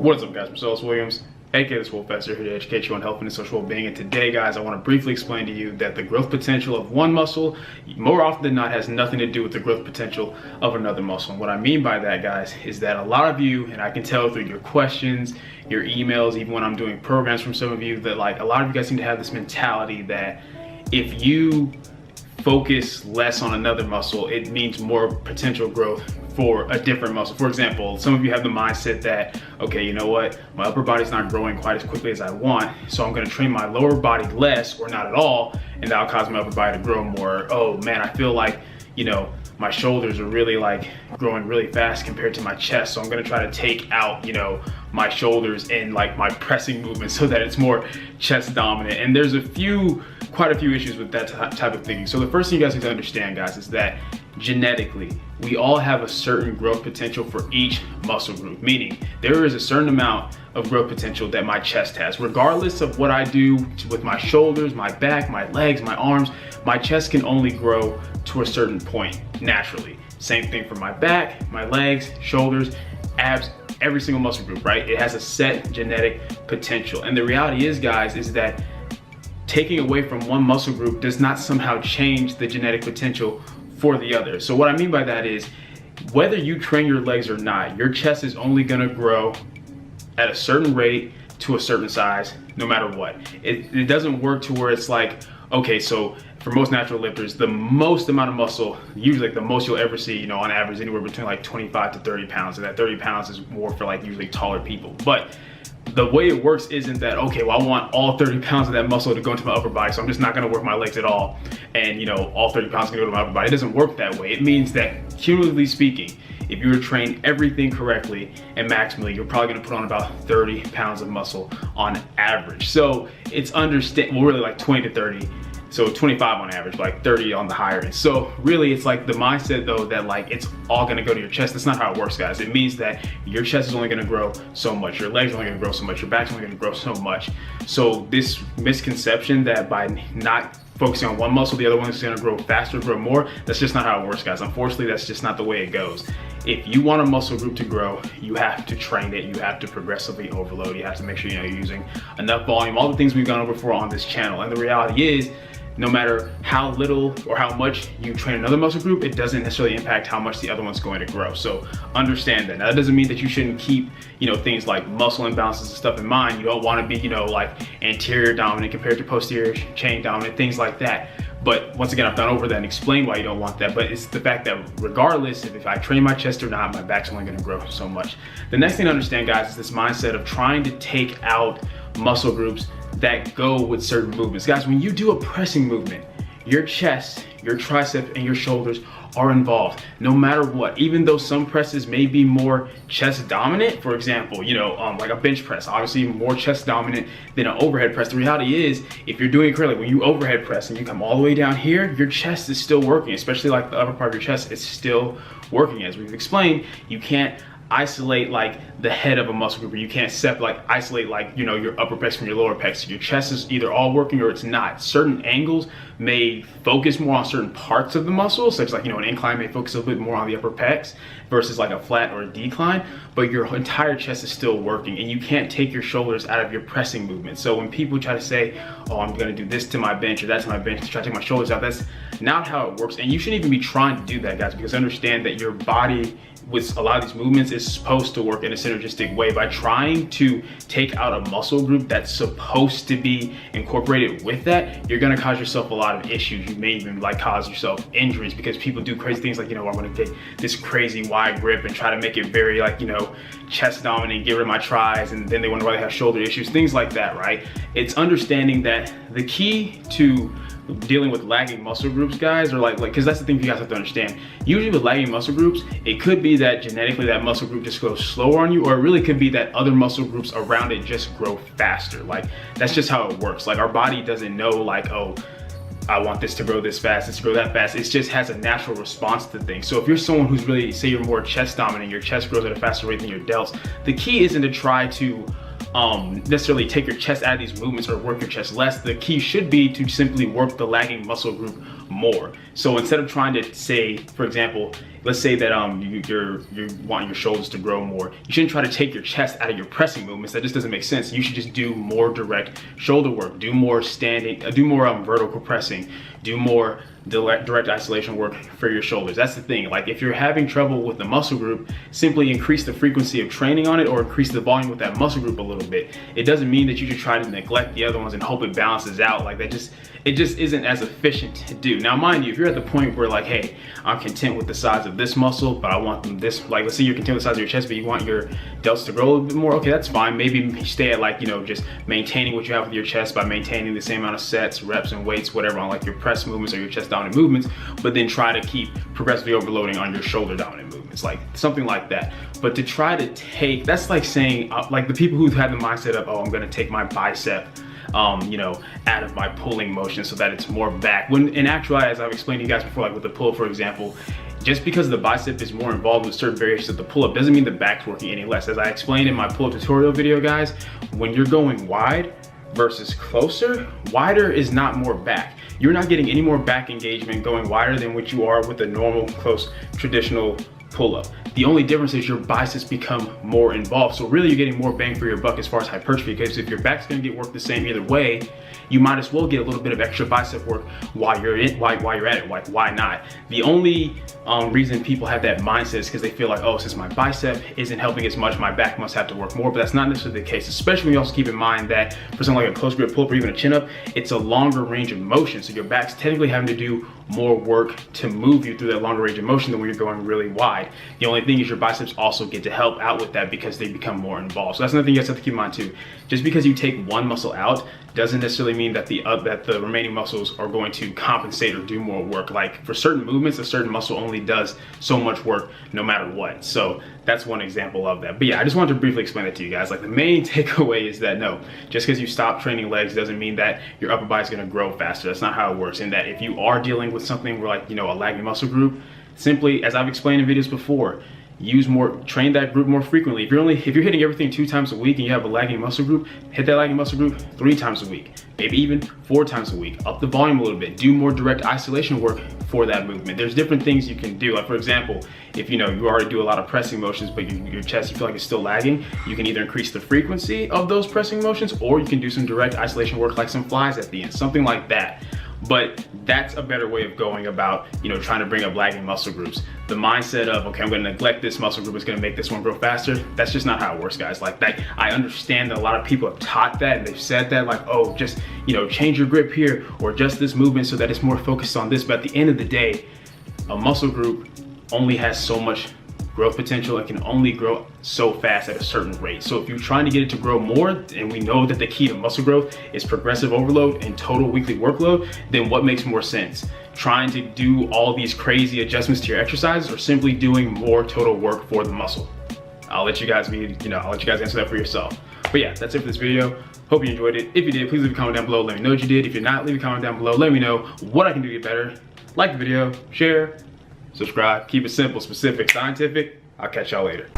What is up, guys? I'm Williams, aka TheSwolefessor, here to educate you on health and social well-being. And today, guys, I want to briefly explain to you that the growth potential of one muscle, more often than not, has nothing to do with the growth potential of another muscle. And what I mean by that, guys, is that a lot of you, and I can tell through your questions, your emails, even when I'm doing programs from some of you, that like a lot of you guys seem to have this mentality that if you focus less on another muscle, it means more potential growth for a different muscle. For example, some of you have the mindset that, okay, you know what, my upper body's not growing quite as quickly as I want, so I'm gonna train my lower body less or not at all, and that'll cause my upper body to grow more. Oh man, I feel like, you know, my shoulders are really like growing really fast compared to my chest, so I'm gonna try to take out, you know, my shoulders and like my pressing movement so that it's more chest dominant. And there's quite a few issues with that type of thinking. So the first thing you guys need to understand, guys, is that genetically, we all have a certain growth potential for each muscle group, meaning there is a certain amount of growth potential that my chest has. Regardless of what I do with my shoulders, my back, my legs, my arms, my chest can only grow to a certain point naturally. Same thing for my back, my legs, shoulders, abs, every single muscle group, right? It has a set genetic potential. And the reality is, guys, is that taking away from one muscle group does not somehow change the genetic potential for the other. So what I mean by that is, whether you train your legs or not, your chest is only gonna grow at a certain rate to a certain size, no matter what. It doesn't work to where it's like, okay, so for most natural lifters, the most amount of muscle, usually like the most you'll ever see, you know, on average, anywhere between like 25 to 30 pounds. And that 30 pounds is more for like usually taller people. But the way it works isn't that, okay, well, I want all 30 pounds of that muscle to go into my upper body, so I'm just not gonna work my legs at all. And you know, all 30 pounds can go to my upper body. It doesn't work that way. It means that, cumulatively speaking, if you were to train everything correctly and maximally, you're probably gonna put on about 30 pounds of muscle on average. So it's well, really like 20 to 30. So 25 on average, like 30 on the higher end. So really it's like the mindset though that like it's all gonna go to your chest. That's not how it works, guys. It means that your chest is only gonna grow so much, your legs are only gonna grow so much, your back's only gonna grow so much. So this misconception that by not focusing on one muscle, the other one is gonna grow faster, grow more, that's just not how it works, guys. Unfortunately, that's just not the way it goes. If you want a muscle group to grow, you have to train it, you have to progressively overload, you have to make sure, you know, you're using enough volume, all the things we've gone over before on this channel. And the reality is, no matter how little or how much you train another muscle group, it doesn't necessarily impact how much the other one's going to grow. So understand that. Now, that doesn't mean that you shouldn't keep, you know, things like muscle imbalances and stuff in mind. You don't want to be, you know, like anterior dominant compared to posterior chain dominant, things like that. But once again, I've gone over that and explained why you don't want that. But it's the fact that regardless if I train my chest or not, my back's only gonna grow so much. The next thing to understand, guys, is this mindset of trying to take out muscle groups that go with certain movements. Guys, when you do a pressing movement, your chest, your tricep, and your shoulders are involved no matter what. Even though some presses may be more chest dominant, for example, you know, like a bench press, obviously more chest dominant than an overhead press. The reality is, if you're doing it correctly, when you overhead press and you come all the way down here, your chest is still working, especially like the upper part of your chest is still working. As we've explained, you can't isolate like the head of a muscle group, or you can't isolate like, you know, your upper pecs from your lower pecs. Your chest is either all working or it's not. Certain angles may focus more on certain parts of the muscle, such like, you know, an incline may focus a little bit more on the upper pecs versus like a flat or a decline, but your entire chest is still working, and you can't take your shoulders out of your pressing movement. So when people try to say, oh, I'm gonna do this to my bench or that to my bench to try to take my shoulders out, that's not how it works. And you shouldn't even be trying to do that, guys, because understand that your body with a lot of these movements is supposed to work in a synergistic way. By trying to take out a muscle group that's supposed to be incorporated with that, you're gonna cause yourself a lot of issues. You may even like cause yourself injuries, because people do crazy things like, you know, I'm gonna take this crazy wide grip and try to make it very like, you know, chest dominant, get rid of my tris, and then they wonder why they have shoulder issues, things like that, right? It's understanding that the key to dealing with lagging muscle groups, guys, or like because that's the thing you guys have to understand. Usually with lagging muscle groups, it could be that genetically that muscle group just grows slower on you, or it really could be that other muscle groups around it just grow faster. Like, that's just how it works. Like, our body doesn't know like, oh, I want this to grow this fast, this to grow that fast. It just has a natural response to things. So if you're someone who's really, say you're more chest dominant, your chest grows at a faster rate than your delts, the key isn't to try to necessarily take your chest out of these movements or work your chest less. The key should be to simply work the lagging muscle group more. So instead of trying to say, for example, let's say that you want your shoulders to grow more, you shouldn't try to take your chest out of your pressing movements. That just doesn't make sense. You should just do more direct shoulder work, do more standing, do more vertical pressing, do more direct isolation work for your shoulders. That's the thing. Like, if you're having trouble with the muscle group, simply increase the frequency of training on it or increase the volume with that muscle group a little bit. It doesn't mean that you should try to neglect the other ones and hope it balances out. Like, it just isn't as efficient to do. Now, mind you, if you're at the point where, like, hey, I'm content with the size of this muscle, but I want them this, like, let's say you're content with the size of your chest, but you want your delts to grow a little bit more, okay, that's fine. Maybe stay at, like, you know, just maintaining what you have with your chest by maintaining the same amount of sets, reps, and weights, whatever, on like your press movements or your chest dominant movements, but then try to keep progressively overloading on your shoulder dominant movements, like something like that. But to try to take, that's like saying, like the people who had the mindset of, oh, I'm gonna take my bicep, you know, out of my pulling motion so that it's more back. When in actuality, as I've explained to you guys before, like with the pull, for example, just because the bicep is more involved with certain variations of the pull-up doesn't mean the back's working any less. As I explained in my pull-up tutorial video, guys, when you're going wide versus closer, wider is not more back. You're not getting any more back engagement going wider than what you are with a normal, close, traditional pull-up. The only difference is your biceps become more involved. So really you're getting more bang for your buck as far as hypertrophy, because if your back's gonna get worked the same either way, you might as well get a little bit of extra bicep work while you're at it. Like, why not? The only reason people have that mindset is because they feel like, oh, since my bicep isn't helping as much, my back must have to work more. But that's not necessarily the case, especially when you also keep in mind that for something like a close grip pull-up or even a chin-up, it's a longer range of motion. So your back's technically having to do more work to move you through that longer range of motion than when you're going really wide. The only thing is your biceps also get to help out with that because they become more involved. So that's another thing you guys have to keep in mind too. Just because you take one muscle out doesn't necessarily mean that the remaining muscles are going to compensate or do more work. Like, for certain movements, a certain muscle only does so much work no matter what. So that's one example of that. But yeah, I just wanted to briefly explain it to you guys. Like, the main takeaway is that no, just because you stop training legs doesn't mean that your upper body is going to grow faster. That's not how it works. And that if you are dealing with something where, like, you know, a lagging muscle group, simply, as I've explained in videos before, train that group more frequently. If you're hitting everything 2 times a week and you have a lagging muscle group, hit that lagging muscle group 3 times a week, maybe even 4 times a week. Up the volume a little bit, do more direct isolation work for that movement. There's different things you can do. Like, for example, if you already do a lot of pressing motions, but your chest, you feel like it's still lagging, you can either increase the frequency of those pressing motions, or you can do some direct isolation work like some flies at the end, something like that. But that's a better way of going about, trying to bring up lagging muscle groups. The mindset of, okay, I'm gonna neglect this muscle group, it's gonna make this one grow faster. That's just not how it works, guys. Like, that, I understand that a lot of people have taught that and they've said that, like, oh, just, change your grip here or adjust this movement so that it's more focused on this. But at the end of the day, a muscle group only has so much growth potential and can only grow so fast at a certain rate. So if you're trying to get it to grow more, and we know that the key to muscle growth is progressive overload and total weekly workload, then what makes more sense? Trying to do all these crazy adjustments to your exercises, or simply doing more total work for the muscle? I'll let you guys answer that for yourself. But yeah, that's it for this video. Hope you enjoyed it. If you did, please leave a comment down below. Let me know what you did. If you're not, leave a comment down below. Let me know what I can do to get better. Like the video, share, subscribe, keep it simple, specific, scientific. I'll catch y'all later.